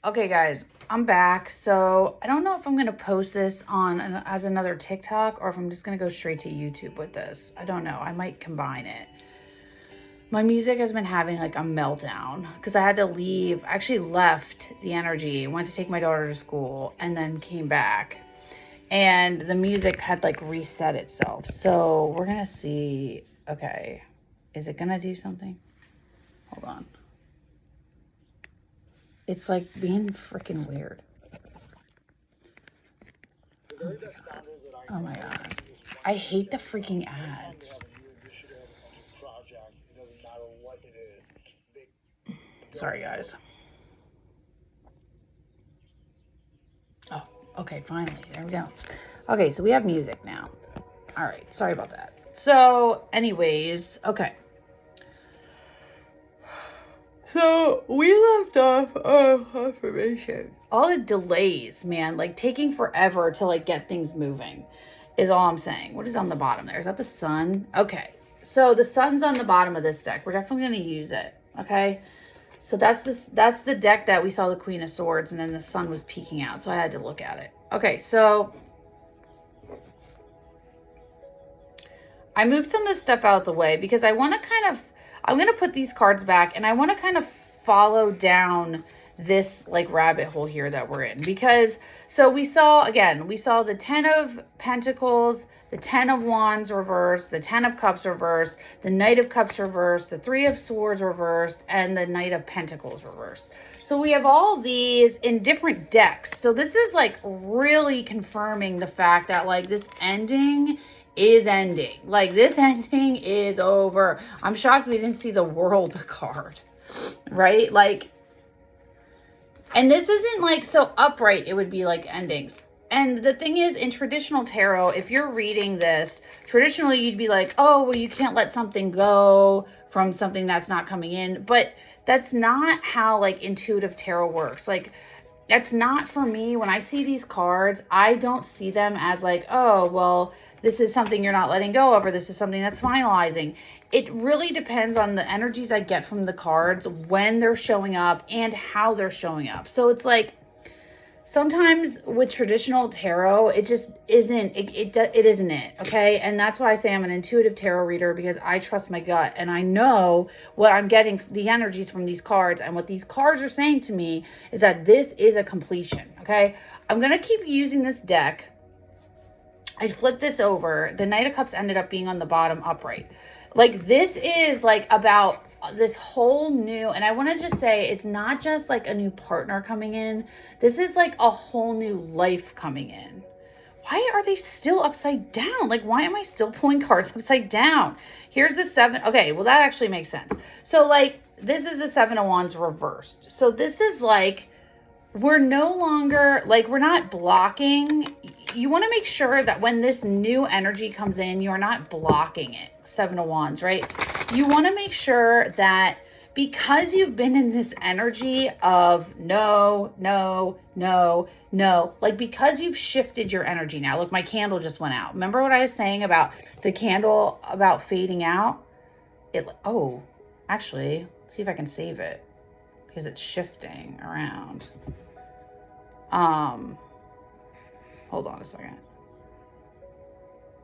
Okay, guys, I'm back. So I don't know if I'm going to post this as another TikTok or if I'm just going to go straight to YouTube with this. I don't know. I might combine it. My music has been having like a meltdown because I had to leave. I actually left the energy, went to take my daughter to school, and then came back. And the music had like reset itself. So we're going to see. Okay. Is it going to do something? Hold on. It's like being freaking weird. Oh my God. I hate the freaking ads. Sorry, guys. Oh, okay, finally. There we go. Okay, so we have music now. All right, sorry about that. So, anyways, okay. So we left off affirmation. All the delays, man, like taking forever to like get things moving is all I'm saying. What is on the bottom there? Is that the sun? Okay. So the sun's on the bottom of this deck. We're definitely going to use it. Okay. So that's the deck that we saw the Queen of Swords and then the sun was peeking out. So I had to look at it. Okay. So I moved some of this stuff out of the way because I want to I'm going to put these cards back and I want to kind of follow down this like rabbit hole here that we're in. Because, so we saw the 10 of Pentacles, the 10 of Wands reversed, the 10 of Cups reversed, the Knight of Cups reversed, the 3 of Swords reversed, and the Knight of Pentacles reversed. So we have all these in different decks. So this is like really confirming the fact that like this ending is ending. Like this ending is over. I'm shocked we didn't see the World card, right? Like, and this isn't like so upright, it would be like endings. And the thing is, in traditional tarot, if you're reading this, traditionally you'd be like, oh, well, you can't let something go from something that's not coming in. But that's not how like intuitive tarot works. Like, that's not for me. When I see these cards, I don't see them as like, oh, well, this is something you're not letting go of, or this is something that's finalizing. It really depends on the energies I get from the cards, when they're showing up, and how they're showing up. So it's like, sometimes with traditional tarot, it just isn't, it isn't it, okay? And that's why I say I'm an intuitive tarot reader, because I trust my gut and I know what I'm getting, the energies from these cards, and what these cards are saying to me is that this is a completion, okay? I'm going to keep using this deck. I flipped this over. The Knight of Cups ended up being on the bottom upright. Like, this is like about this whole new, and I want to just say, it's not just like a new partner coming in. This is like a whole new life coming in. Why are they still upside down? Like, why am I still pulling cards upside down? Here's the 7. Okay, well, that actually makes sense. So, like, this is the 7 of Wands reversed. So this is like, we're no longer, like, we're not blocking. You want to make sure that when this new energy comes in, you're not blocking it. 7 of Wands, right? You want to make sure that because you've been in this energy of no, no, no, no, like, because you've shifted your energy now. Look, my candle just went out. Remember what I was saying about the candle about fading out? Oh, actually, let's see if I can save it, because it's shifting around. Hold on a second.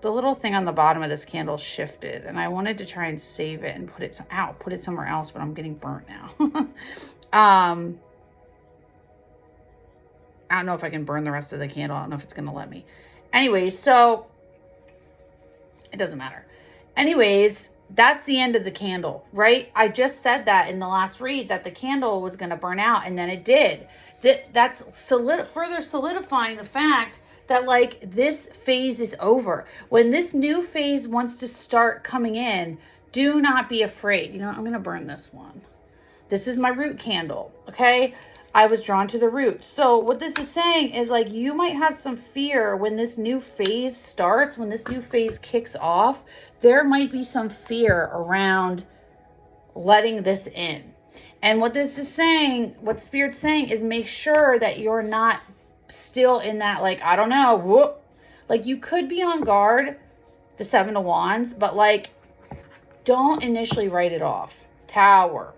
The little thing on the bottom of this candle shifted, and I wanted to try and save it and put it somewhere else, but I'm getting burnt now. I don't know if I can burn the rest of the candle. I don't know if it's going to let me. Anyways, so it doesn't matter. Anyways, that's the end of the candle, right? I just said that in the last read that the candle was going to burn out, and then it did. That's further solidifying the fact that, like, this phase is over. When this new phase wants to start coming in, do not be afraid. You know, I'm going to burn this one. This is my root candle, okay? I was drawn to the root. So what this is saying is, like, you might have some fear when this new phase starts, when this new phase kicks off. There might be some fear around letting this in. And what this is saying, what Spirit's saying, is make sure that you're not still in that, like, I don't know, whoop. Like, you could be on guard, the 7 of Wands, but, like, don't initially write it off. Tower.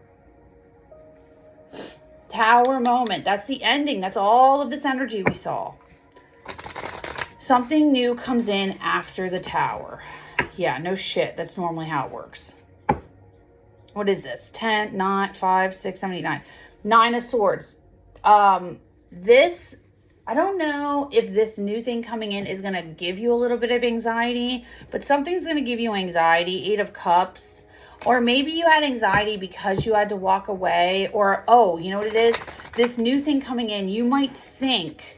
Tower moment. That's the ending. That's all of this energy we saw. Something new comes in after the Tower. Yeah, no shit. That's normally how it works. What is this? 10, 9, 5, 6, 7, 8, 9. 9 of Swords. This, I don't know if this new thing coming in is going to give you a little bit of anxiety, but something's going to give you anxiety. 8 of Cups. Or maybe you had anxiety because you had to walk away. Or, oh, you know what it is? This new thing coming in, you might think,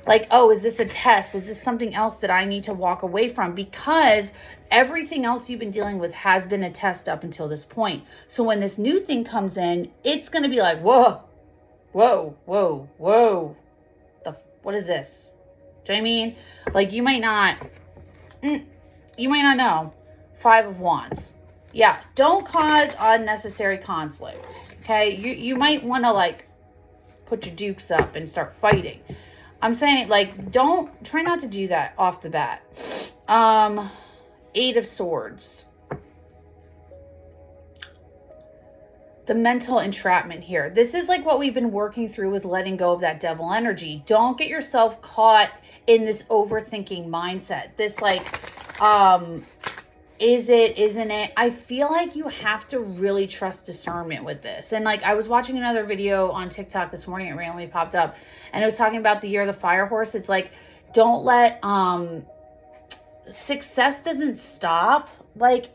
like, oh, is this a test? Is this something else that I need to walk away from? Because everything else you've been dealing with has been a test up until this point. So when this new thing comes in, it's going to be like, whoa, whoa, whoa, whoa. What is this? Do you know what I mean? Like, you might not know. 5 of Wands. Yeah, don't cause unnecessary conflict. Okay, you might want to like put your dukes up and start fighting. I'm saying, like, try not to do that off the bat. 8 of Swords. The mental entrapment here. This is like what we've been working through with letting go of that devil energy. Don't get yourself caught in this overthinking mindset. This like, is it, isn't it? I feel like you have to really trust discernment with this. And like, I was watching another video on TikTok this morning. It randomly popped up and it was talking about the year of the fire horse. It's like, don't let, success doesn't stop. Like,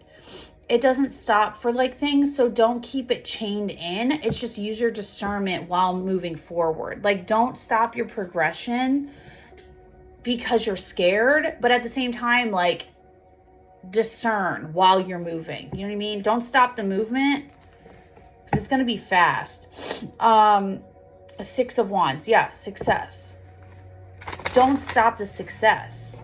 it doesn't stop for like things. So don't keep it chained in. It's just use your discernment while moving forward. Like, don't stop your progression because you're scared. But at the same time, like, discern while you're moving. You know what I mean? Don't stop the movement because it's going to be fast. 6 of Wands. Yeah, success. Don't stop the success.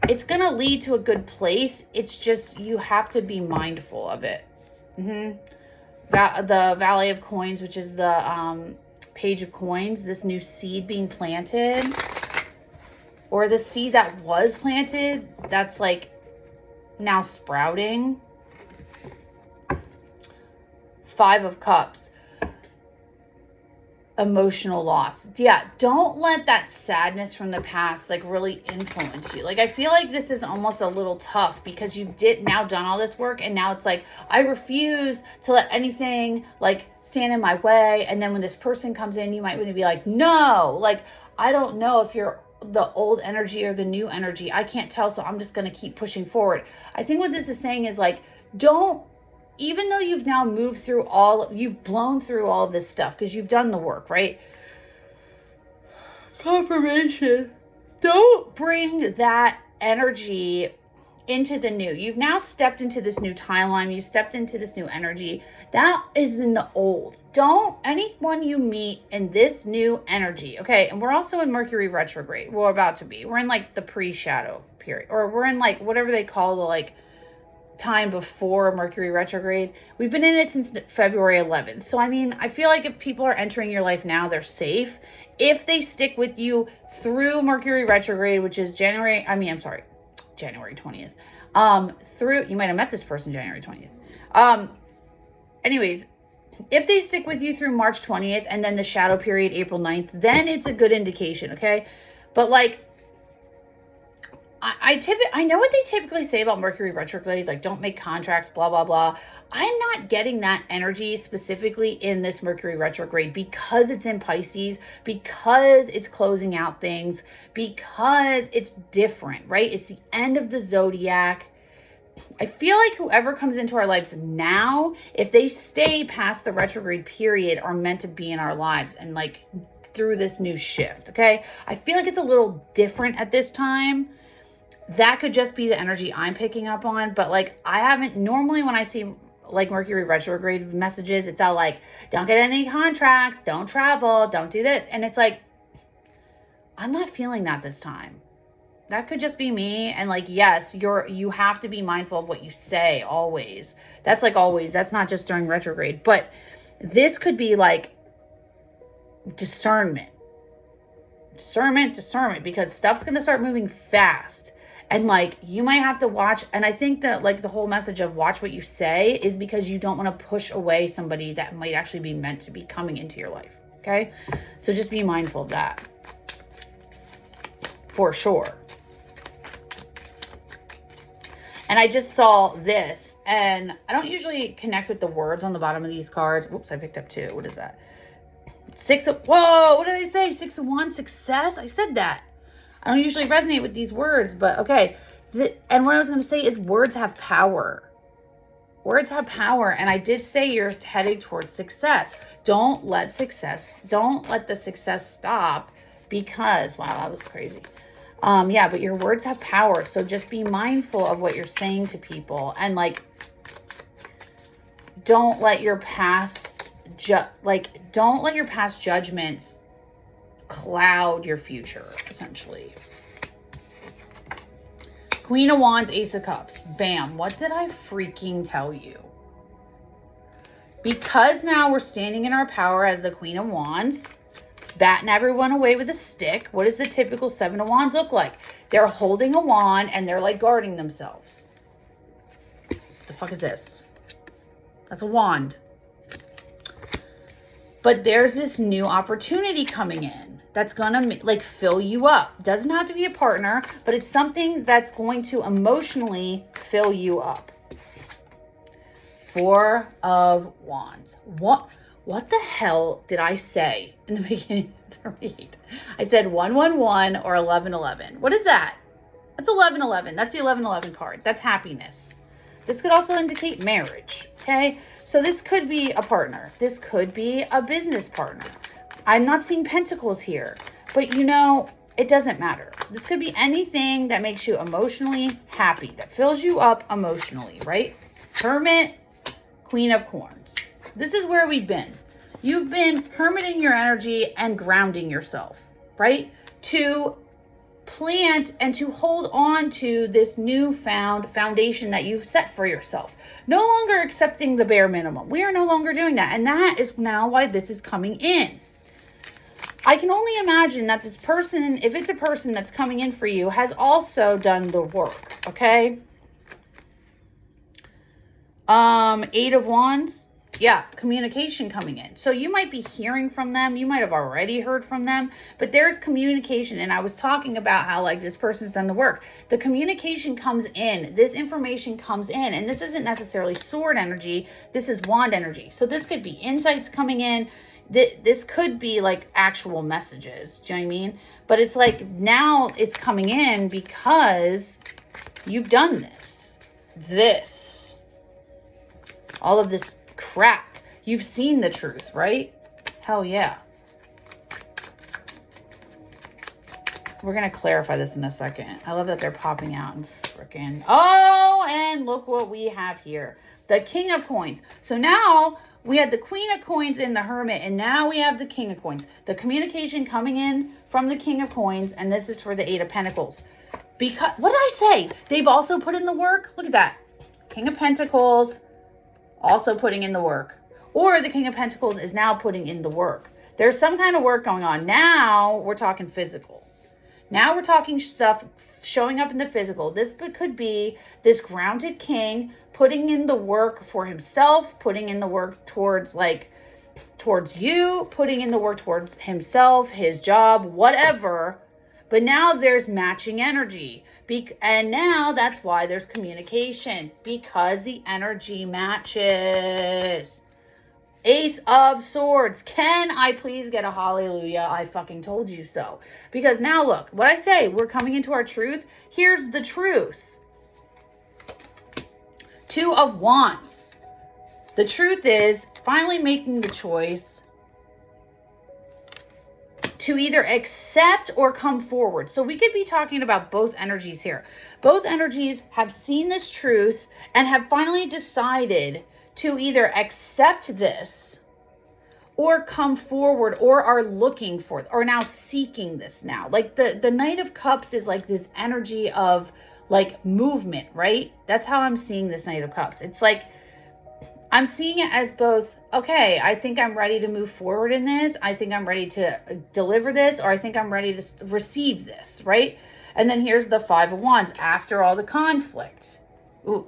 It's going to lead to a good place. It's just you have to be mindful of it. The Valley of Coins, which is the Page of Coins, this new seed being planted. Or the seed that was planted, that's like now sprouting. 5 of Cups. Emotional loss. Yeah, don't let that sadness from the past like really influence you. Like, I feel like this is almost a little tough because you've now done all this work and now it's like, I refuse to let anything like stand in my way. And then when this person comes in, you might want to be like, no, like, I don't know if you're the old energy or the new energy. I can't tell, so I'm just going to keep pushing forward. I think what this is saying is like, even though you've now you've blown through all of this stuff because you've done the work, right? Confirmation. Don't bring that energy into the new. You've now stepped into this new timeline. You stepped into this new energy. That is in the old. Anyone you meet in this new energy, okay? And we're also in Mercury retrograde. We're about to be. We're in like the pre-shadow period. Or we're in like whatever they call the like time before Mercury retrograde. We've been in it since February 11th. So, I mean, I feel like if people are entering your life now, they're safe. If they stick with you through Mercury retrograde, which is January 20th. You might have met this person January 20th. Anyways, if they stick with you through March 20th and then the shadow period, April 9th, then it's a good indication, okay? But like, I know what they typically say about Mercury retrograde, like don't make contracts, blah, blah, blah. I'm not getting that energy specifically in this Mercury retrograde because it's in Pisces, because it's closing out things, because it's different, right? It's the end of the zodiac. I feel like whoever comes into our lives now, if they stay past the retrograde period, are meant to be in our lives and like through this new shift, okay? I feel like it's a little different at this time. That could just be the energy I'm picking up on. But like, I haven't, normally when I see like Mercury retrograde messages, it's all like, don't get any contracts, don't travel, don't do this. And it's like, I'm not feeling that this time. That could just be me. And like, yes, you have to be mindful of what you say always. That's like always, that's not just during retrograde, but this could be like discernment, because stuff's going to start moving fast. And like, you might have to watch. And I think that like the whole message of watch what you say is because you don't want to push away somebody that might actually be meant to be coming into your life. Okay. So just be mindful of that. For sure. And I just saw this, and I don't usually connect with the words on the bottom of these cards. Whoops, I picked up 2. What is that? 6 of, whoa, what did I say? 6 of Wands, success? I said that. I don't usually resonate with these words, but okay. And what I was going to say is words have power. Words have power. And I did say you're heading towards success. Don't let the success stop because, wow, that was crazy. Yeah, but your words have power. So just be mindful of what you're saying to people. And like, don't let your past, don't let your past judgments cloud your future, essentially. Queen of Wands, Ace of Cups. Bam. What did I freaking tell you? Because now we're standing in our power as the Queen of Wands, batting everyone away with a stick. What does the typical 7 of Wands look like? They're holding a wand and they're like guarding themselves. What the fuck is this? That's a wand. But there's this new opportunity coming in that's gonna like fill you up. Doesn't have to be a partner, but it's something that's going to emotionally fill you up. 4 of Wands. What the hell did I say in the beginning of the read? I said 111 or 1111. What is that? That's 1111. That's the 1111 card. That's happiness. This could also indicate marriage, okay? So this could be a partner. This could be a business partner. I'm not seeing pentacles here, but you know, it doesn't matter. This could be anything that makes you emotionally happy, that fills you up emotionally, right? Hermit, Queen of Wands. This is where we've been. You've been hermiting your energy and grounding yourself, right? To plant and to hold on to this newfound foundation that you've set for yourself. No longer accepting the bare minimum. We are no longer doing that. And that is now why this is coming in. I can only imagine that this person, if it's a person that's coming in for you, has also done the work, okay? 8 of Wands. Yeah, communication coming in. So you might be hearing from them. You might have already heard from them, but there's communication. And I was talking about how like this person's done the work. The communication comes in. This information comes in. And this isn't necessarily sword energy. This is wand energy. So this could be insights coming in. This could be like actual messages. Do you know what I mean? But it's like now it's coming in because you've done this. All of this crap. You've seen the truth, right? Hell yeah. We're going to clarify this in a second. I love that they're popping out and freaking... Oh, and look what we have here. The King of Coins. So now we had the Queen of Coins in the Hermit, and now we have the King of Coins. The communication coming in from the King of Coins, and this is for the 8 of Pentacles. Because, what did I say? They've also put in the work. Look at that. King of Pentacles... also putting in the work. Or the King of Pentacles is now putting in the work. There's some kind of work going on. Now we're talking physical. Now we're talking stuff showing up in the physical. This could be this grounded king putting in the work for himself, putting in the work towards you, putting in the work towards himself, his job, whatever. But now there's matching energy. And now that's why there's communication. Because the energy matches. Ace of Swords. Can I please get a hallelujah? I fucking told you so. Because now look, what I say, we're coming into our truth. Here's the truth. 2 of Wands. The truth is finally making the choice to either accept or come forward. So we could be talking about both energies here. Both energies have seen this truth and have finally decided to either accept this or come forward or are looking for it or now seeking this now. Like the Knight of Cups is like this energy of like movement, right? That's how I'm seeing this Knight of Cups. It's like I'm seeing it as both, okay, I think I'm ready to move forward in this. I think I'm ready to deliver this, or I think I'm ready to receive this, right? And then here's the Five of Wands after all the conflict. Ooh,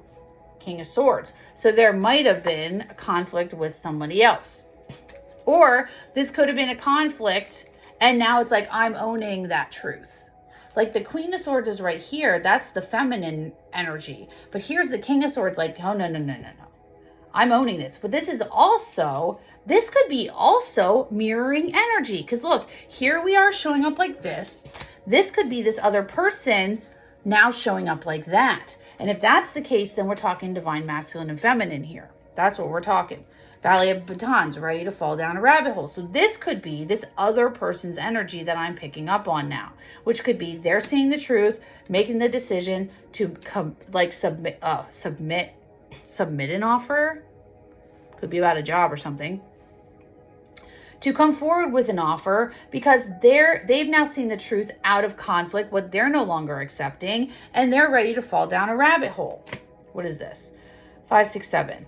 King of Swords. So there might have been a conflict with somebody else. Or this could have been a conflict and now it's like, I'm owning that truth. Like the Queen of Swords is right here. That's the feminine energy. But here's the King of Swords like, oh, no. I'm owning this. But this could be also mirroring energy. Because look, here we are showing up like this. This could be this other person now showing up like that. And if that's the case, then we're talking divine masculine and feminine here. That's what we're talking. Valley of Batons, ready to fall down a rabbit hole. So this could be this other person's energy that I'm picking up on now, which could be they're seeing the truth, making the decision to submit an offer. Could be about a job or something. To come forward with an offer because they've now seen the truth out of conflict, what they're no longer accepting, and they're ready to fall down a rabbit hole. What is this? 5, 6, 7.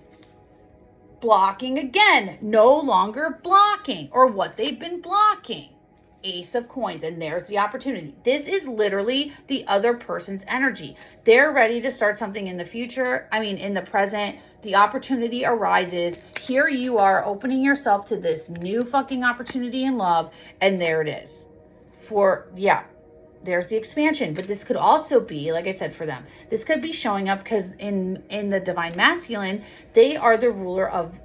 Blocking again, no longer blocking or what they've been blocking. Ace of Coins, and there's the opportunity. This is literally the other person's energy. They're ready to start something in the future. In the present, the opportunity arises. Here you are opening yourself to this new fucking opportunity in love, and there it is. There's the expansion. But this could also be, like I said, for them, this could be showing up because in the divine masculine, they are the ruler of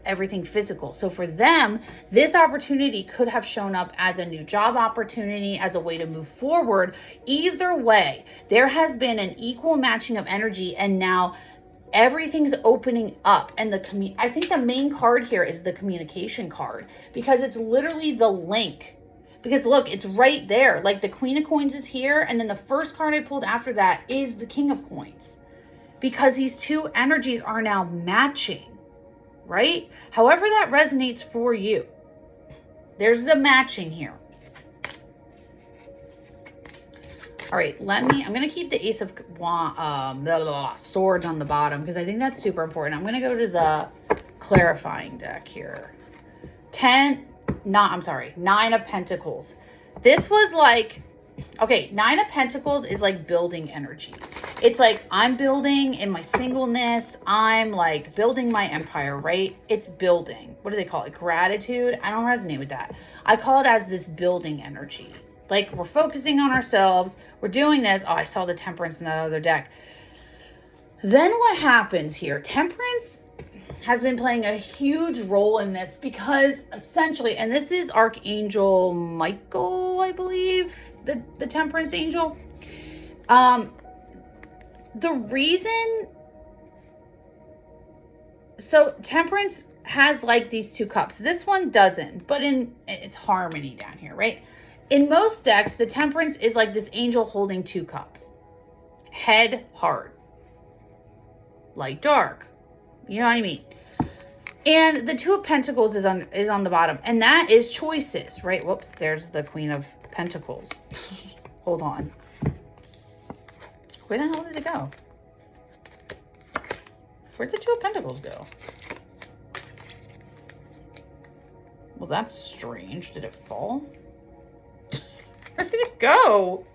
everything physical. So for them, this opportunity could have shown up as a new job opportunity, as a way to move forward. Either way, there has been an equal matching of energy, and now everything's opening up. And I think the main card here is the communication card, because it's literally the link. Because look, it's right there. Like the Queen of Coins is here, and then the first card I pulled after that is the King of Coins. Because these two energies are now matching, right? However that resonates for you. There's the matching here. All right, I'm going to keep the Ace of Swords on the bottom because I think that's super important. I'm going to go to the clarifying deck here. 9 of Pentacles. This was like, okay, 9 of Pentacles is like building energy. It's like I'm building in my singleness. I'm like building my empire, right? It's building. What do they call it? Gratitude. I don't resonate with that. I call it as this building energy. Like we're focusing on ourselves. We're doing this. Oh, I saw the Temperance in that other deck. Then what happens here? Temperance has been playing a huge role in this because essentially, and this is Archangel Michael, I believe, the Temperance Angel. The reason, so Temperance has like these 2 cups. This one doesn't, but it's harmony down here, right? In most decks, the Temperance is like this angel holding 2 cups. Head, heart. Light, dark. You know what I mean? And the 2 of Pentacles is on the bottom. And that is choices, right? Whoops, there's the Queen of Pentacles. Hold on. Where the hell did it go? Where'd the 2 of Pentacles go? Well, that's strange. Did it fall? Where did it go?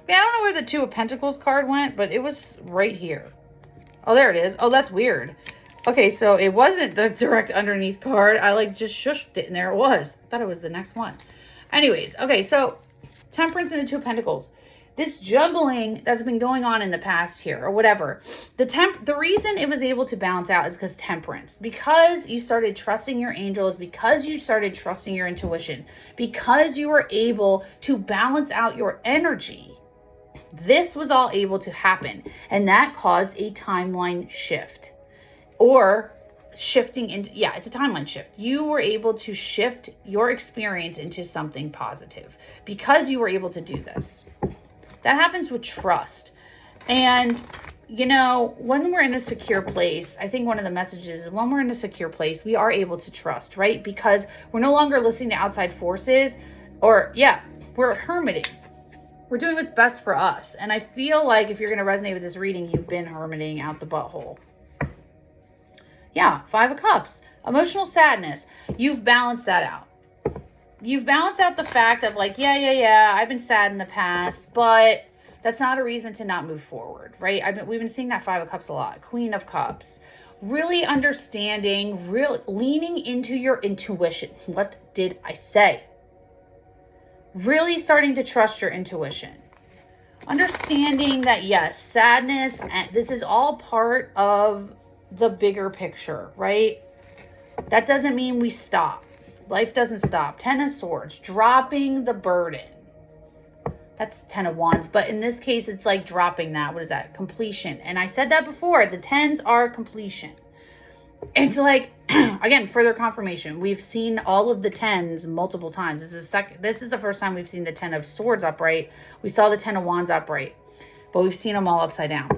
Okay, I don't know where the 2 of Pentacles card went, but it was right here. Oh, there it is. Oh, that's weird. Okay, so it wasn't the direct underneath card. I like just shushed it and there it was. I thought it was the next one. Anyways, okay, so Temperance and the 2 of Pentacles. This juggling that's been going on in the past here or whatever. The reason it was able to balance out is because Temperance. Because you started trusting your angels, because you started trusting your intuition, because you were able to balance out your energy. This was all able to happen. And that caused a timeline shift. Or shifting into, it's a timeline shift. You were able to shift your experience into something positive because you were able to do this. That happens with trust. And, when we're in a secure place, I think one of the messages is when we're in a secure place, we are able to trust, right? Because we're no longer listening to outside forces we're hermiting. We're doing what's best for us. And I feel like if you're going to resonate with this reading, you've been hermiting out the butthole. Yeah, 5 of Cups. Emotional sadness. You've balanced that out. you've balanced out the fact of like, yeah, I've been sad in the past, but that's not a reason to not move forward, right? We've been seeing that 5 of Cups a lot. Queen of Cups. Really understanding, leaning into your intuition. What did I say? Really starting to trust your intuition. Understanding that, yes, sadness, and this is all part of the bigger picture, right? That doesn't mean we stop. Life doesn't stop. 10 of Swords, dropping the burden. That's 10 of Wands, but in this case, it's like dropping that. What is that? Completion. And I said that before. The 10s are completion. It's like, again, further confirmation. We've seen all of the 10s multiple times. This is the first time we've seen the 10 of Swords upright. We saw the 10 of Wands upright, but we've seen them all upside down.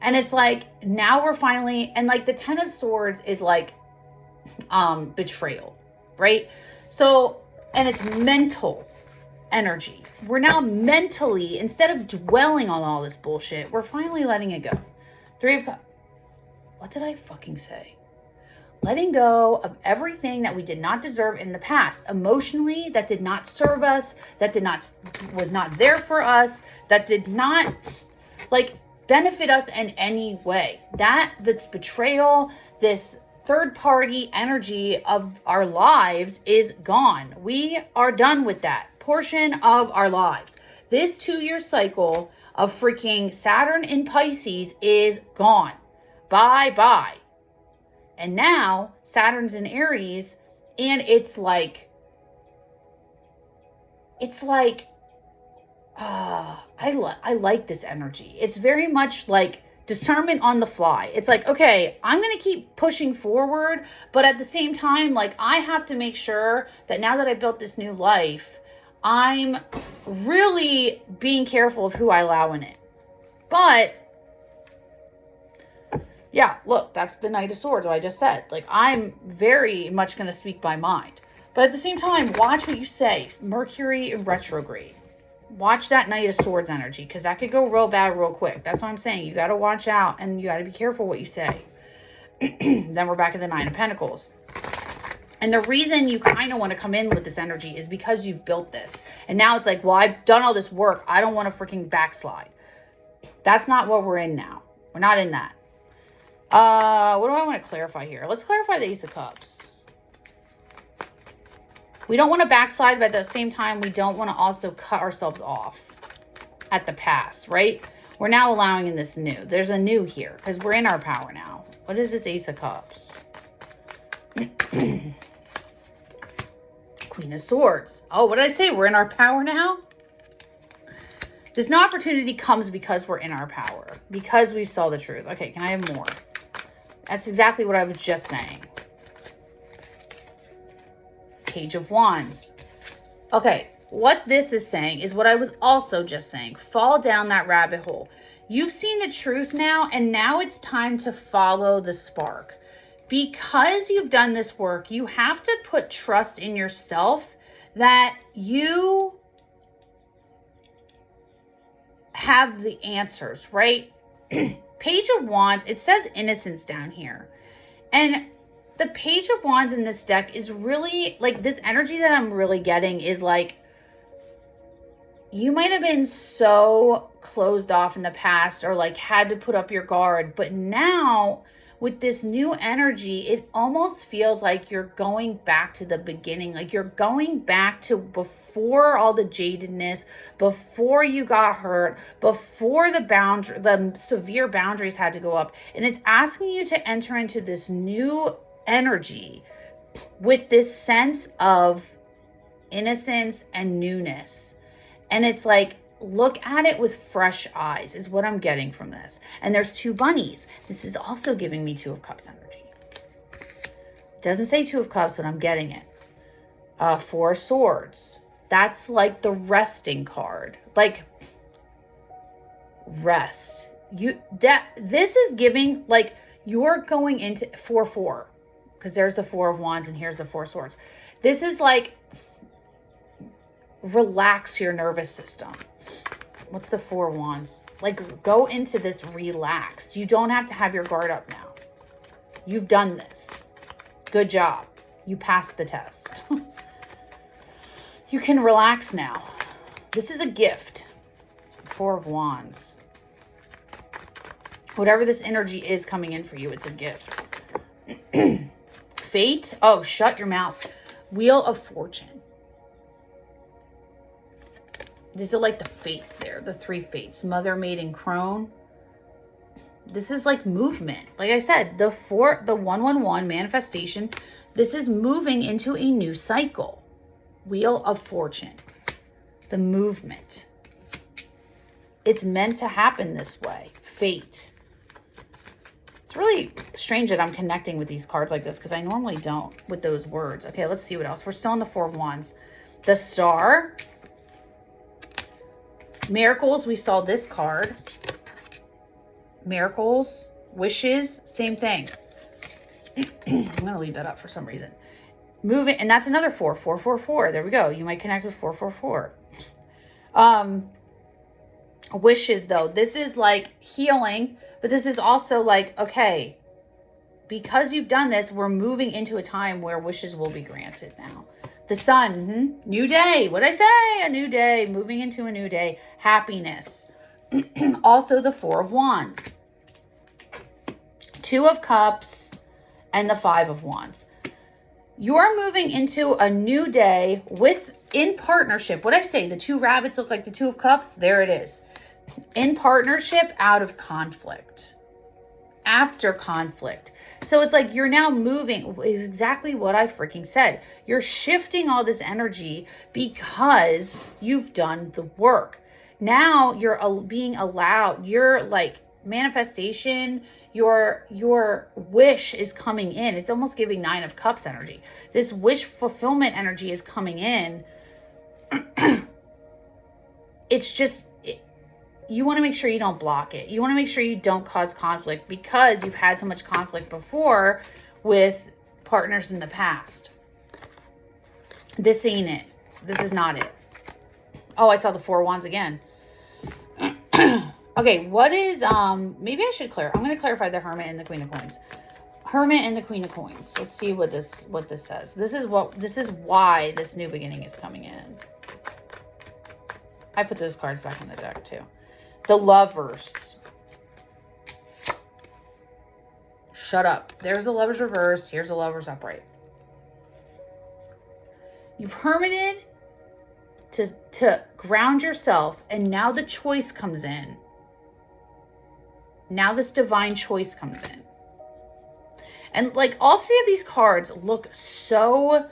And it's like, now we're finally, and like the 10 of Swords is like betrayal, right? So, and it's mental energy. We're now mentally, instead of dwelling on all this bullshit, we're finally letting it go. 3 of Cups. What did I fucking say? Letting go of everything that we did not deserve in the past. Emotionally, that did not serve us, was not there for us, that did not like benefit us in any way. That's betrayal, this third party energy of our lives is gone. We are done with that portion of our lives. This 2-year cycle of freaking Saturn in Pisces is gone. Bye. And now Saturn's in Aries, and it's like, I like this energy. It's very much like discernment on the fly. It's like, okay, I'm going to keep pushing forward, but at the same time, like, I have to make sure that now that I built this new life, I'm really being careful of who I allow in it. But yeah, look, that's the Knight of Swords, what I just said. Like, I'm very much going to speak my mind. But at the same time, watch what you say. Mercury in retrograde. Watch that Knight of Swords energy, because that could go real bad real quick. That's what I'm saying. You got to watch out, and you got to be careful what you say. Then we're back at the 9 of Pentacles. And the reason you kind of want to come in with this energy is because you've built this. And now it's like, well, I've done all this work. I don't want to freaking backslide. That's not what we're in now. We're not in that. What do I want to clarify here? Let's clarify the Ace of Cups. We don't want to backslide, but at the same time, we don't want to also cut ourselves off at the past, right? We're now allowing in this new. There's a new here because we're in our power now. What is this Ace of Cups? Queen of Swords. Oh, what did I say? We're in our power now? This new opportunity comes because we're in our power. Because we saw the truth. Okay, can I have more? That's exactly what I was just saying. Page of Wands. Okay, what this is saying is what I was also just saying. Fall down that rabbit hole. You've seen the truth now, and now it's time to follow the spark. Because you've done this work, you have to put trust in yourself that you have the answers, right? Page of Wands, it says innocence down here. And the Page of Wands in this deck is really, like, this energy that I'm really getting is like, you might have been so closed off in the past or like had to put up your guard, but now with this new energy, it almost feels like you're going back to the beginning. Like you're going back to before all the jadedness, before you got hurt, before the severe boundaries had to go up. And it's asking you to enter into this new energy with this sense of innocence and newness. And it's like, look at it with fresh eyes is what I'm getting from this. And there's 2 bunnies. This is also giving me 2 of Cups energy. It doesn't say 2 of Cups, but I'm getting it. 4 of Swords. That's like the resting card. Like, rest. This is giving, like, you're going into 4-4. Because there's the 4 of Wands and here's the 4 of Swords. This is like, relax your nervous system. What's the 4 of Wands? Like, go into this relaxed. You don't have to have your guard up now. You've done this. Good job. You passed the test. You can relax now. This is a gift. Four of Wands. Whatever this energy is coming in for you, it's a gift. Fate. Oh, shut your mouth. Wheel of Fortune. These are like the fates there. The three fates. Mother, Maid, and Crone. This is like movement. Like I said, the 111 manifestation. This is moving into a new cycle. Wheel of Fortune. The movement. It's meant to happen this way. Fate. It's really strange that I'm connecting with these cards like this because I normally don't with those words. Okay, let's see what else. We're still on the Four of Wands. The Star. Miracles. We saw this card. Miracles. Wishes. Same thing. I'm going to leave that up for some reason. Moving. And that's another 4. 444. There we go. You might connect with 444. Wishes, though. This is like healing. But this is also like, okay, because you've done this, we're moving into a time where wishes will be granted now. The Sun, new day. What'd I say? A new day, moving into a new day. Happiness. Also the Four of Wands. Two of Cups and the Five of Wands. You're moving into a new day in partnership. What'd I say? The two rabbits look like the Two of Cups. There it is. In partnership, out of conflict. After conflict. So it's like you're now moving, is exactly what I freaking said. You're shifting all this energy because you've done the work. Now you're being allowed, your like manifestation, your wish is coming in. It's almost giving Nine of Cups energy. This wish fulfillment energy is coming in. It's just, you want to make sure you don't block it. You want to make sure you don't cause conflict because you've had so much conflict before with partners in the past. This ain't it. This is not it. Oh, I saw the Four of Wands again. Okay, what is, maybe I should I'm going to clarify the Hermit and the Queen of Coins. Hermit and the Queen of Coins. Let's see what this says. This is why this new beginning is coming in. I put those cards back in the deck too. The Lovers. Shut up. There's the Lovers reversed. Here's the Lovers upright. You've hermited to ground yourself, and now the choice comes in. Now this divine choice comes in. And like all three of these cards look so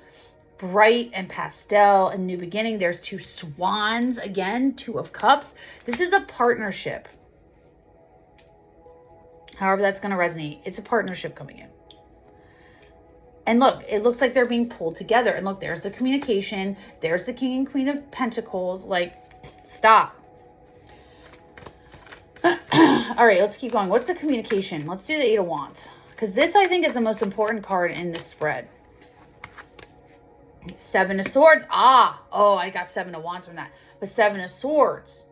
bright and pastel and new beginning. There's two swans again, Two of Cups. This is a partnership. However that's going to resonate. It's a partnership coming in. And look, it looks like they're being pulled together. And look, there's the communication. There's the King and Queen of Pentacles. Like, stop. All right, let's keep going. What's the communication? Let's do the Eight of Wands. Because this, I think, is the most important card in this spread. Seven of Swords. Oh, I got Seven of Wands from that. But Seven of Swords.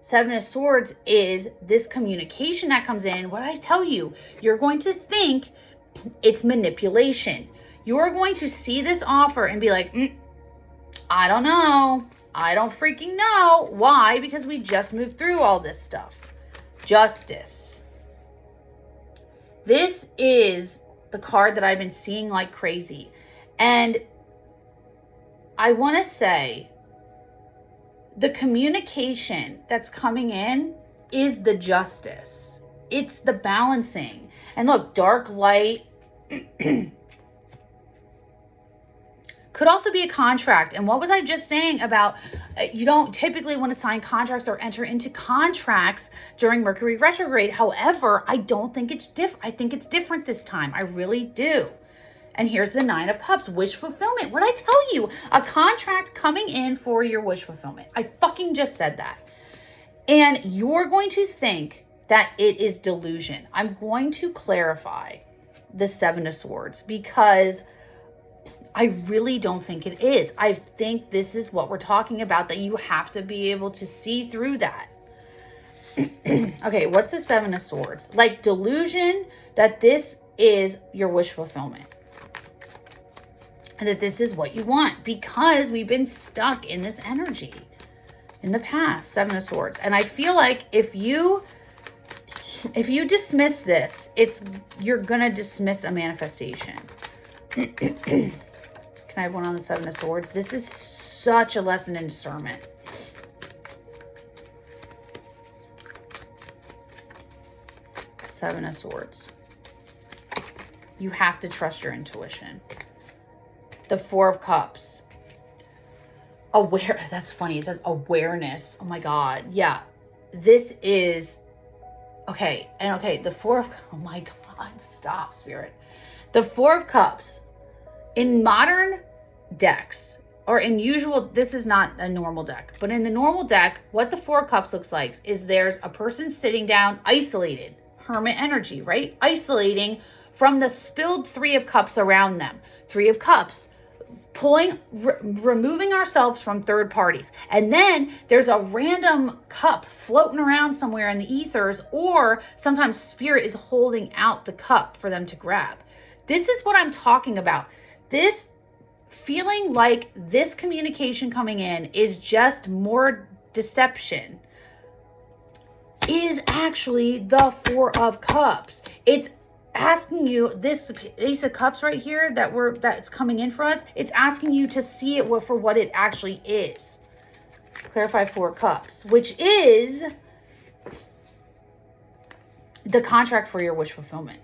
Seven of Swords is this communication that comes in. What did I tell you? You're going to think it's manipulation. You're going to see this offer and be like, I don't know. I don't freaking know. Why? Because we just moved through all this stuff. Justice. This is the card that I've been seeing like crazy. And I want to say the communication that's coming in is the justice. It's the balancing. And look, dark, light. Could also be a contract. And what was I just saying about you don't typically want to sign contracts or enter into contracts during Mercury retrograde. However, I don't think it's different. I think it's different this time. I really do. And here's the Nine of Cups, wish fulfillment. What did I tell you? A contract coming in for your wish fulfillment. I fucking just said that. And you're going to think that it is delusion. I'm going to clarify the Seven of Swords because I really don't think it is. I think this is what we're talking about, that you have to be able to see through that. Okay, what's the Seven of Swords? Like delusion that this is your wish fulfillment. that this is what you want, because we've been stuck in this energy in the past. Seven of Swords. And I feel like if you dismiss this, you're gonna dismiss a manifestation. Can I have one on the Seven of Swords? This is such a lesson in discernment. Seven of Swords. You have to trust your intuition. The Four of Cups. That's funny. It says awareness. Oh my God. Yeah. This is, okay. And okay, the oh my God, stop, Spirit. The Four of Cups in modern decks, or in usual, this is not a normal deck, but in the normal deck, what the Four of Cups looks like is there's a person sitting down, isolated, hermit energy, right? Isolating from the spilled Three of Cups around them. Three of Cups, removing ourselves from third parties. And then there's a random cup floating around somewhere in the ethers, or sometimes Spirit is holding out the cup for them to grab. This is what I'm talking about. This feeling like this communication coming in is just more deception is actually the Four of Cups. It's asking you, this Ace of Cups right here that's coming in for us, it's asking you to see it for what it actually is. Clarify Four of Cups, which is the contract for your wish fulfillment.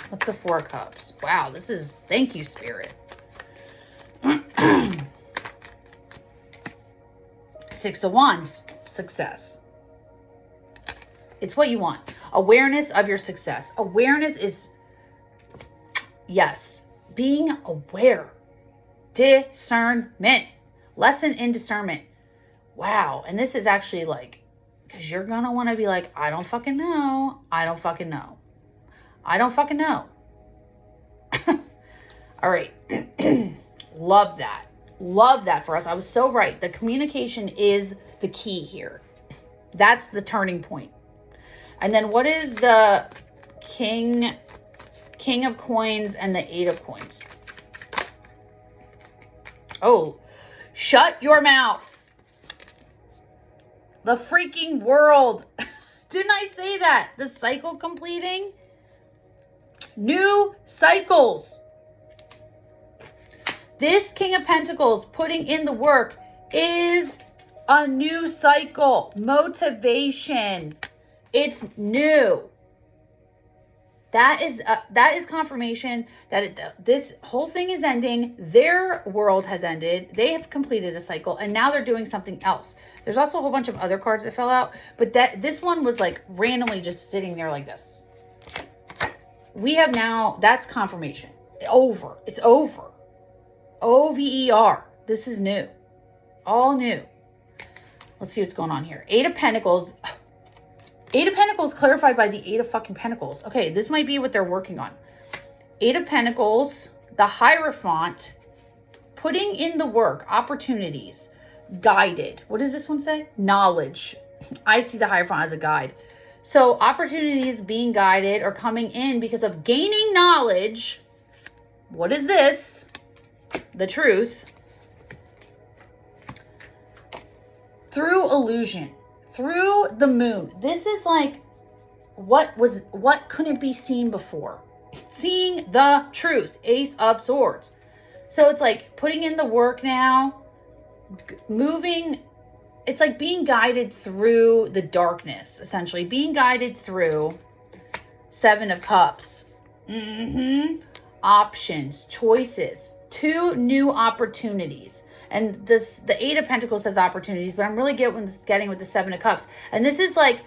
What's the Four of Cups? Wow, thank you, Spirit. Six of Wands, success. It's what you want. Awareness of your success. Awareness is, yes, being aware. Discernment. Lesson in discernment. Wow. And this is actually like, because you're going to want to be like, I don't fucking know. I don't fucking know. I don't fucking know. All right. Love that. Love that for us. I was so right. The communication is the key here. That's the turning point. And then what is the King of Coins and the Eight of Coins? Oh, shut your mouth. The freaking world. Didn't I say that? The cycle completing? New cycles. This King of Pentacles putting in the work is a new cycle. Motivation. It's new. That is confirmation that this whole thing is ending. Their world has ended. They have completed a cycle, and now they're doing something else. There's also a whole bunch of other cards that fell out, but this one was like randomly just sitting there like this. We have now, that's confirmation. Over. It's over. OVER. This is new. All new. Let's see what's going on here. Eight of Pentacles. Eight of Pentacles clarified by the Eight of fucking Pentacles. Okay, this might be what they're working on. Eight of Pentacles, the Hierophant, putting in the work, opportunities, guided. What does this one say? Knowledge. I see the Hierophant as a guide. So opportunities being guided or coming in because of gaining knowledge. What is this? The truth. Through illusion. Through the moon. This is like what couldn't be seen before. Seeing the truth. Ace of Swords. So it's like putting in the work now, moving. It's like being guided through the darkness, essentially. Being guided through Seven of Cups. Options, choices, 2 new opportunities. And the Eight of Pentacles says opportunities, but I'm really getting with the Seven of Cups. And this is like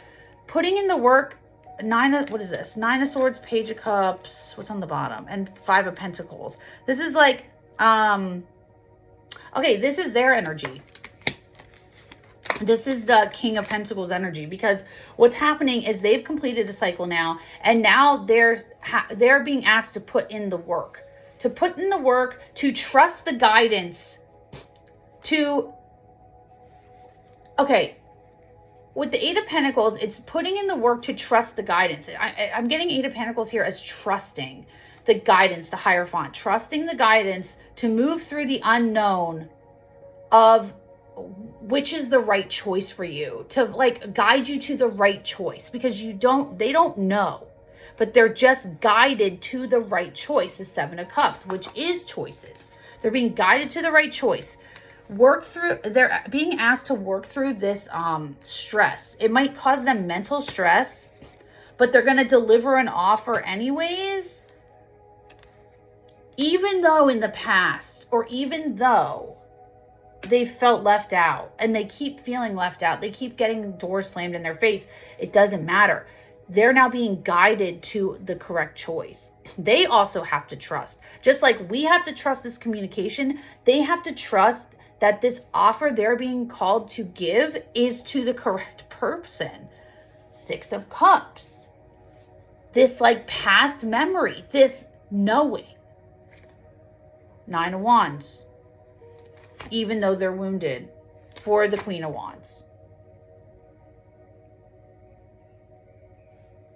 putting in the work. What is this? 9 of Swords, Page of Cups. What's on the bottom? And 5 of Pentacles. This is like, okay, this is their energy. This is the King of Pentacles energy, because what's happening is they've completed a cycle now, and now they're being asked to put in the work. To put in the work, to trust the guidance, okay, with the Eight of Pentacles, it's putting in the work to trust the guidance. I'm getting Eight of Pentacles here as trusting. the guidance, the Hierophant, trusting the guidance to move through the unknown of which is the right choice for you, to like guide you to the right choice, because they don't know, but they're just guided to the right choice. The Seven of Cups, which is choices. They're being guided to the right choice. They're being asked to work through this stress. It might cause them mental stress, but they're going to deliver an offer anyways, even though in the past, or even though they felt left out, and they keep feeling left out. They keep getting doors slammed in their face. It doesn't matter. They're now being guided to the correct choice. They also have to trust. Just like we have to trust this communication, they have to trust that this offer they're being called to give is to the correct person. Six of Cups. This like past memory, this knowing. Nine of Wands. Even though they're wounded, for the Queen of Wands.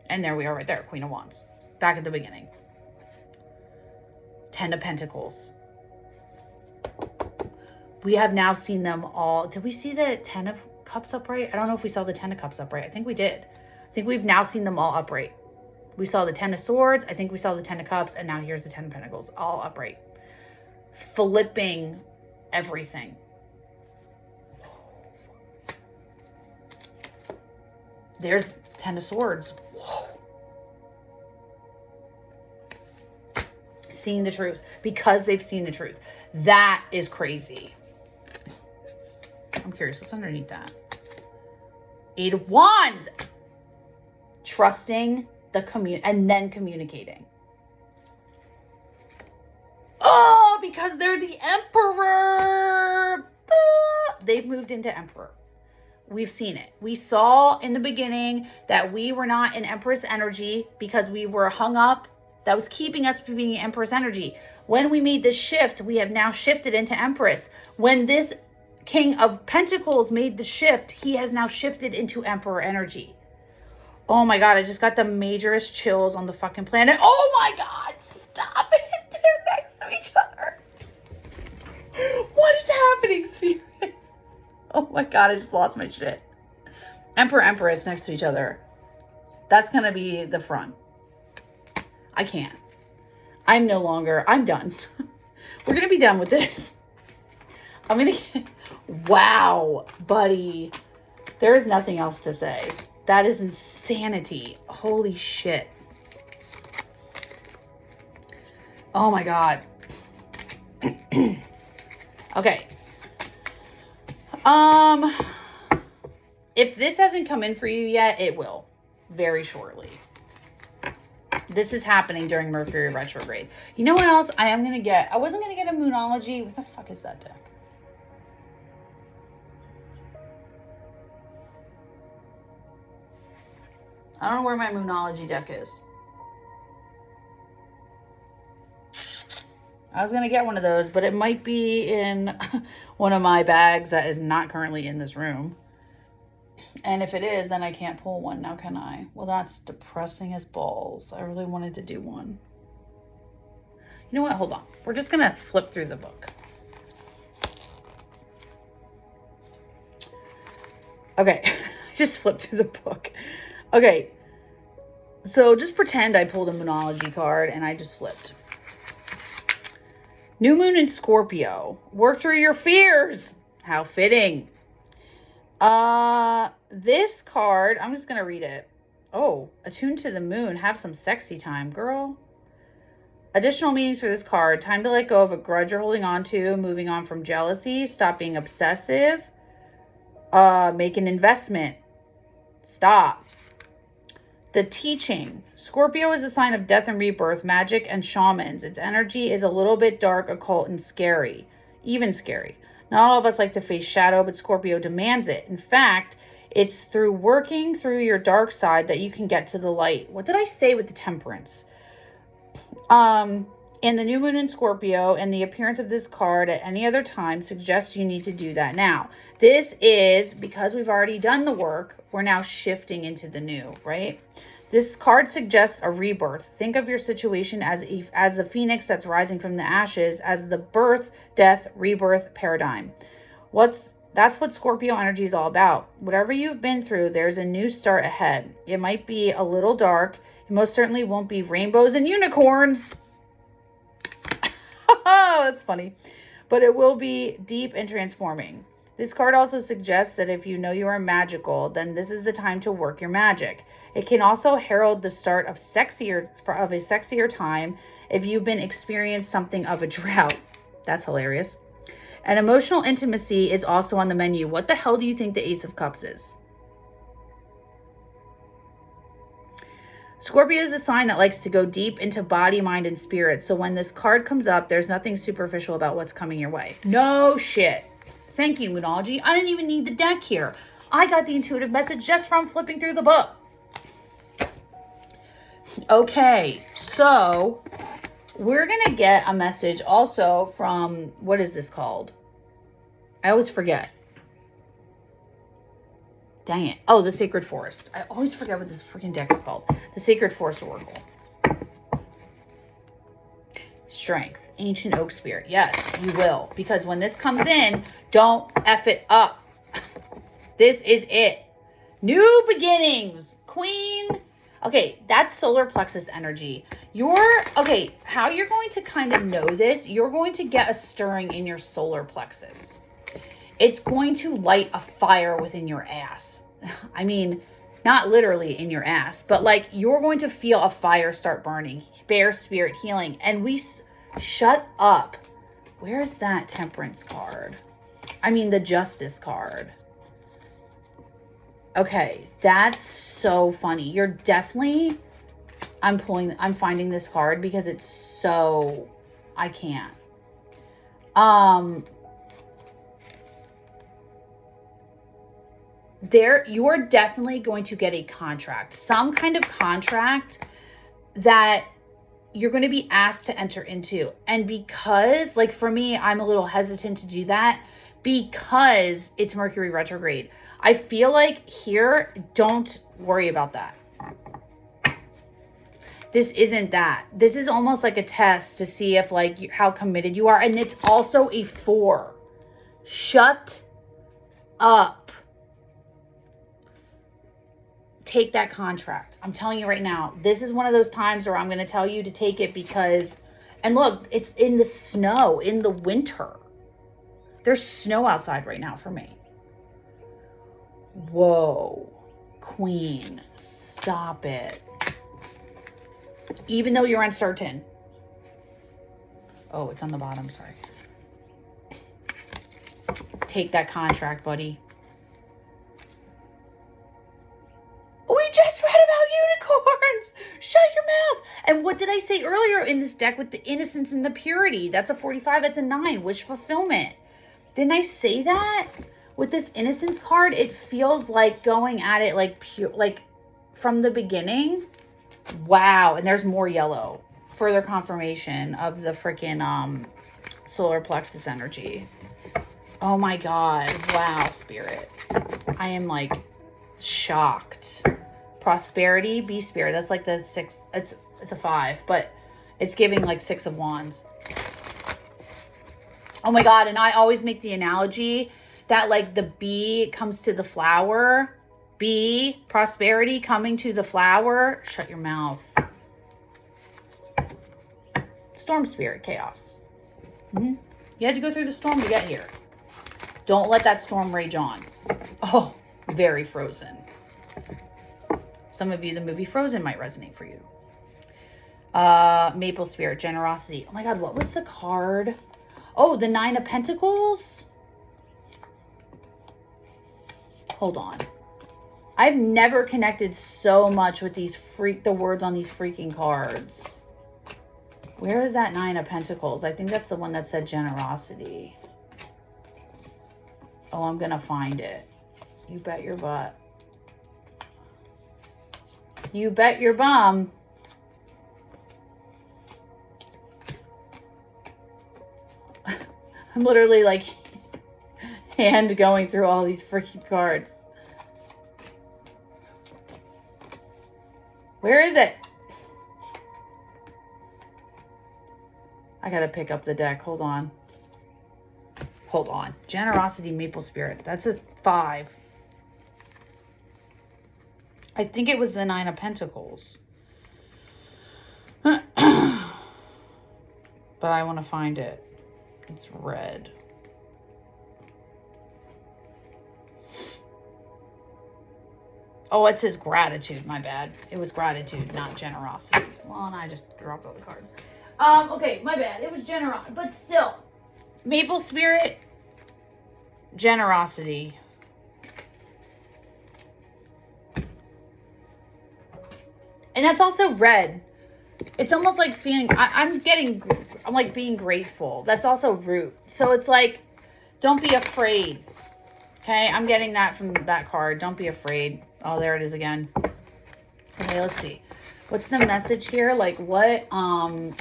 And there we are right there, Queen of Wands. Back at the beginning. Ten of Pentacles. We have now seen them all. Did we see the Ten of Cups upright? I don't know if we saw the Ten of Cups upright. I think we did. I think we've now seen them all upright. We saw the Ten of Swords. I think we saw the Ten of Cups. And now here's the Ten of Pentacles, all upright. Flipping everything. There's Ten of Swords. Whoa. Seeing the truth, because they've seen the truth. That is crazy. I'm curious, what's underneath that? Eight of Wands. Trusting the and then communicating. Oh, because they're the Emperor. They've moved into Emperor. We've seen it. We saw in the beginning that we were not in Empress energy because we were hung up. That was keeping us from being Empress energy. When we made this shift, we have now shifted into Empress. When this King of Pentacles made the shift, he has now shifted into Emperor energy. Oh my God, I just got the majorest chills on the fucking planet. Oh my God, stop it. They're next to each other. What is happening, Spirit? Oh my God, I just lost my shit. Emperor, Empress next to each other. That's going to be the front. I can't. I'm done. We're going to be done with this. Wow, buddy. There is nothing else to say. That is insanity. Holy shit. Oh my God. Okay. If this hasn't come in for you yet, it will very shortly. This is happening during Mercury retrograde. You know what else I am going to get? I wasn't going to get a Moonology. What the fuck is that deck? I don't know where my Moonology deck is. I was going to get one of those, but it might be in one of my bags that is not currently in this room. And if it is, then I can't pull one now, can I? Well, that's depressing as balls. I really wanted to do one. You know what? Hold on. We're just going to flip through the book. Okay. Just flip through the book. Okay. So just pretend I pulled a Moonology card and I just flipped. New Moon in Scorpio. Work through your fears. How fitting. This card, I'm just going to read it. Oh, attuned to the moon. Have some sexy time, girl. Additional meanings for this card. Time to let go of a grudge you're holding on to. Moving on from jealousy. Stop being obsessive. Make an investment. Stop. The teaching. Scorpio is a sign of death and rebirth, magic, and shamans. Its energy is a little bit dark, occult, and scary. Even scary. Not all of us like to face shadow, but Scorpio demands it. In fact, it's through working through your dark side that you can get to the light. What did I say with the Temperance? And the new moon in Scorpio and the appearance of this card at any other time suggests you need to do that now. This is because we've already done the work. We're now shifting into the new, right? This card suggests a rebirth. Think of your situation as the phoenix that's rising from the ashes, as the birth, death, rebirth paradigm. That's what Scorpio energy is all about. Whatever you've been through, there's a new start ahead. It might be a little dark. It most certainly won't be rainbows and unicorns. Oh, that's funny. But it will be deep and transforming. This card also suggests that if you know you are magical, then this is the time to work your magic. It can also herald the start of a sexier time if you've been experiencing something of a drought. That's hilarious. And emotional intimacy is also on the menu. What the hell do you think the Ace of Cups is? Scorpio is a sign that likes to go deep into body, mind, and spirit. So when this card comes up, there's nothing superficial about what's coming your way. No shit. Thank you, Moonology. I didn't even need the deck here. I got the intuitive message just from flipping through the book. Okay, so we're going to get a message also from, what is this called? I always forget. Dang it. Oh, the Sacred Forest. I always forget what this freaking deck is called. The Sacred Forest Oracle. Strength. Ancient Oak Spirit. Yes, you will. Because when this comes in, don't F it up. This is it. New beginnings. Queen. Okay, that's solar plexus energy. How you're going to kind of know this, you're going to get a stirring in your solar plexus. It's going to light a fire within your ass. I mean, not literally in your ass, but like you're going to feel a fire start burning. Bear spirit healing. And shut up. Where is that Temperance card? I mean, the Justice card. Okay, that's so funny. You're definitely, I'm finding this card because it's so, I can't. You're definitely going to get a contract, some kind of contract that you're going to be asked to enter into. And because, like for me, I'm a little hesitant to do that because it's Mercury retrograde. I feel like here, don't worry about that. This isn't that. This is almost like a test to see if like how committed you are. And it's also a 4. Shut up. Take that contract. I'm telling you right now, this is one of those times where I'm going to tell you to take it because, and look, it's in the snow, in the winter. There's snow outside right now for me. Whoa, Queen, stop it. Even though you're uncertain. Oh, it's on the bottom, sorry. Take that contract, buddy. We just read about unicorns. Shut your mouth. And what did I say earlier in this deck with the innocence and the purity? That's a 45. That's a 9. Wish fulfillment. Didn't I say that? With this innocence card, it feels like going at it like pure, like from the beginning. Wow. And there's more yellow. Further confirmation of the freaking solar plexus energy. Oh my God. Wow, Spirit. I am like shocked. Prosperity, be spirit. That's like the 6. It's a 5, but it's giving like 6 of wands. Oh my God. And I always make the analogy that like the bee comes to the flower. Bee, prosperity coming to the flower. Shut your mouth. Storm spirit, chaos. You had to go through the storm to get here. Don't let that storm rage on. Oh, very Frozen. Some of you, the movie Frozen might resonate for you. Maple spirit, generosity. Oh my God, what was the card? Oh, the 9 of Pentacles. Hold on. I've never connected so much with the words on these freaking cards. Where is that 9 of Pentacles? I think that's the one that said generosity. Oh, I'm going to find it. You bet your butt. You bet your bum. I'm literally like hand going through all these freaking cards. Where is it? I gotta pick up the deck. Hold on. Hold on. Generosity, Maple Spirit. That's a 5. I think it was the 9 of Pentacles. But I want to find it. It's red. Oh, it says gratitude. My bad. It was gratitude, not generosity. Well, and I just dropped all the cards. Okay, my bad. It was generosity. But still, Maple Spirit, generosity. And that's also red. It's almost like feeling, I'm like being grateful. That's also root. So it's like, don't be afraid. Okay, I'm getting that from that card. Don't be afraid. Oh, there it is again. Okay, let's see. What's the message here? Like what, I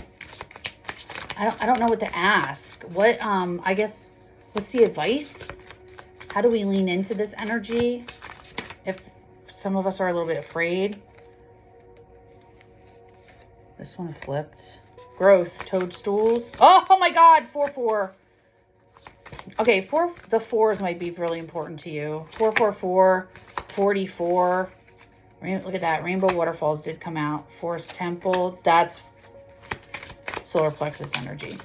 don't know what to ask. What, I guess, what's the advice? How do we lean into this energy? If some of us are a little bit afraid. This one flipped. Growth, toadstools. Oh my God, 4-4. Okay, the 4s might be really important to you. 444, 44. Look at that. Rainbow Waterfalls did come out. Forest Temple. That's solar plexus energy.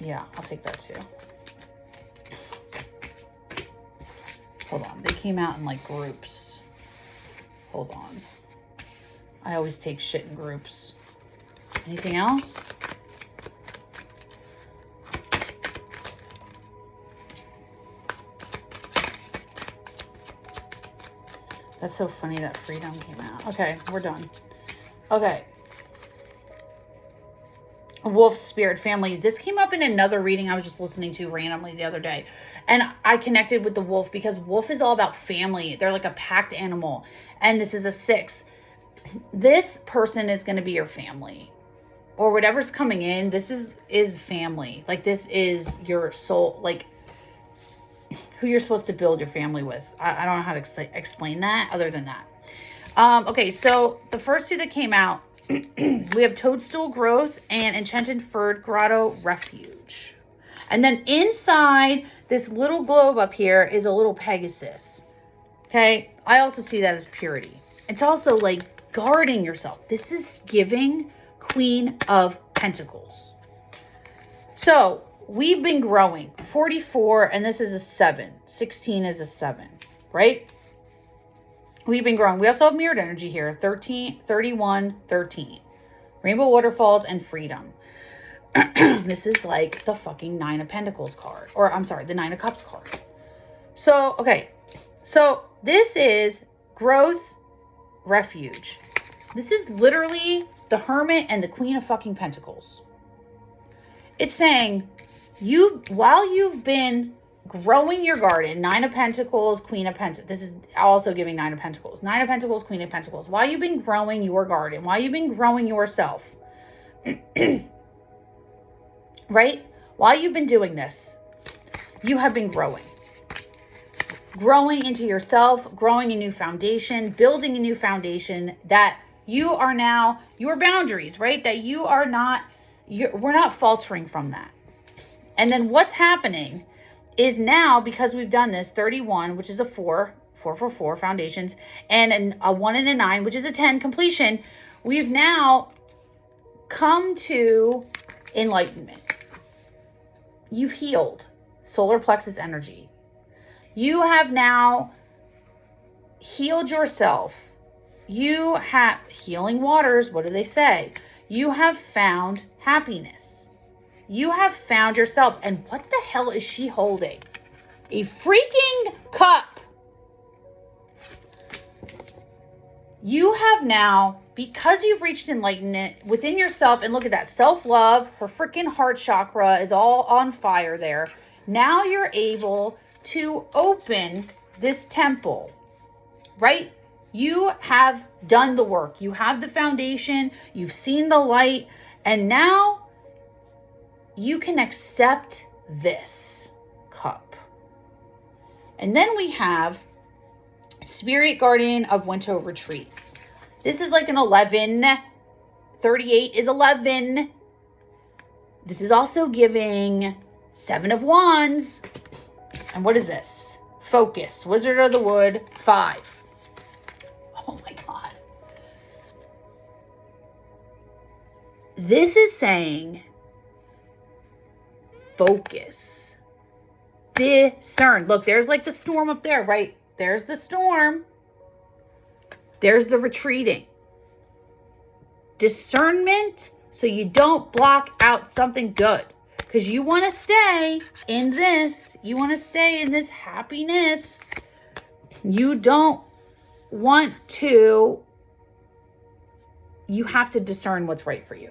Yeah, I'll take that too. Hold on. They came out in like groups. Hold on. I always take shit in groups. Anything else? That's so funny that freedom came out. Okay, we're done. Okay. Wolf Spirit Family. This came up in another reading I was just listening to randomly the other day. And I connected with the wolf because wolf is all about family. They're like a packed animal. And this is a 6. This person is going to be your family. Or whatever's coming in, this is family. Like this is your soul, like who you're supposed to build your family with. I don't know how to explain that other than that. Okay, so the first 2 that came out, we have Toadstool Growth and Enchanted Ferd Grotto Refuge. And then inside this little globe up here is a little Pegasus. Okay, I also see that as purity. It's also like guarding yourself. This is giving Queen of Pentacles. So we've been growing. 44, and this is a 7. 16 is a 7, right? We've been growing. We also have mirrored energy here. 13, 31, 13. Rainbow Waterfalls and Freedom. This is like the fucking 9 of Pentacles card. Or, I'm sorry, the 9 of Cups card. So, okay. So, this is Growth Refuge. This is literally the Hermit and the Queen of fucking Pentacles. It's saying, while you've been growing your garden, 9 of Pentacles, Queen of Pentacles. This is also giving 9 of Pentacles. 9 of Pentacles, Queen of Pentacles. While you've been growing your garden, while you've been growing yourself, right? While you've been doing this, you have been growing. Growing into yourself, growing a new foundation, building a new foundation that you are now, your boundaries, right? That you are not, we're not faltering from that. And then what's happening is now, because we've done this, 31, which is a 4 foundations, and a 1 and a 9, which is a 10 completion, we've now come to enlightenment. You've healed solar plexus energy. You have now healed yourself. You have healing waters. What do they say? You have found happiness. You have found yourself. And what the hell is she holding? A freaking cup. You have now, because you've reached enlightenment within yourself, and look at that, self-love, her freaking heart chakra is all on fire there. Now you're able to open this temple, right? You have done the work. You have the foundation. You've seen the light. And now you can accept this cup. And then we have Spirit Guardian of Winter Retreat. This is like an 11. 38 is 11. This is also giving 7 of Wands. And what is this? Focus. Wizard of the Wood, 5. Oh my God. This is saying focus. Discern. Look, there's like the storm up there, right? There's the storm. There's the retreating. Discernment so you don't block out something good. Because you want to stay in this. You want to stay in this happiness. You don't want to. You have to discern what's right for you.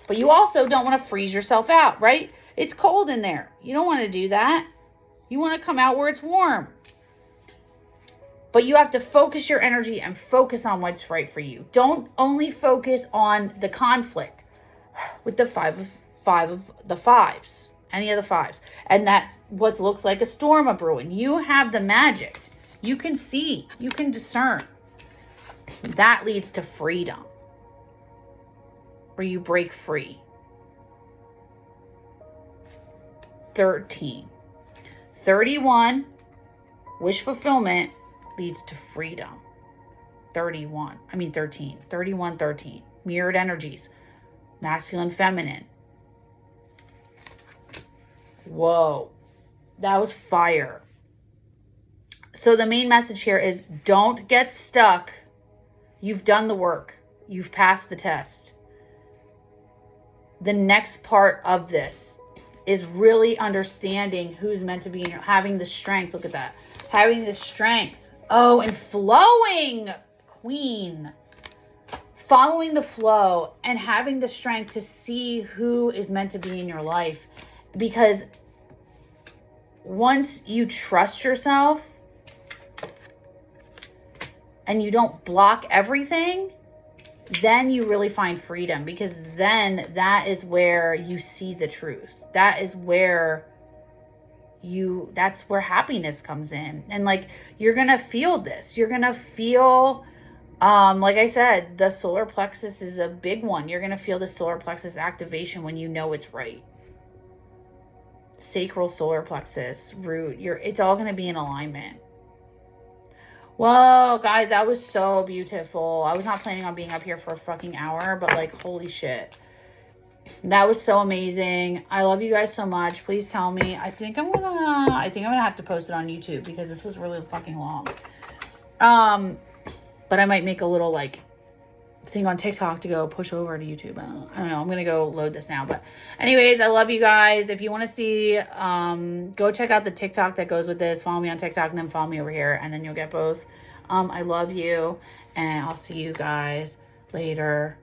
But you also don't want to freeze yourself out, right? It's cold in there. You don't want to do that. You want to come out where it's warm. But you have to focus your energy and focus on what's right for you. Don't only focus on the conflict with the five of the fives, any of the fives. And that what looks like a storm of brewing. You have the magic. You can see, you can discern. That leads to freedom. Where you break free. 13. 31, wish fulfillment leads to freedom. 13. 31, 13. Mirrored energies. Masculine, feminine. Whoa. That was fire. So the main message here is don't get stuck. You've done the work. You've passed the test. The next part of this is really understanding who's meant to be in your, having the strength. Look at that. Having the strength. Oh, and flowing, Queen. Following the flow and having the strength to see who is meant to be in your life. Because once you trust yourself and you don't block everything, then you really find freedom, because then that is where you see the truth. That is where that's where happiness comes in. And like, you're going to feel this. You're going to feel, like I said, the solar plexus is a big one. You're going to feel the solar plexus activation when you know it's right. Sacral, solar plexus, root, it's all going to be in alignment. Whoa, guys, that was so beautiful. I was not planning on being up here for a fucking hour, but like, holy shit. That was so amazing. I love you guys so much. Please tell me. I think I'm gonna have to post it on YouTube because this was really fucking long. But I might make a little like thing on TikTok to go push over to YouTube. I don't know. I'm gonna go load this now. But anyways, I love you guys. If you want to see, go check out the TikTok that goes with this. Follow me on TikTok and then follow me over here, and then you'll get both. I love you, and I'll see you guys later.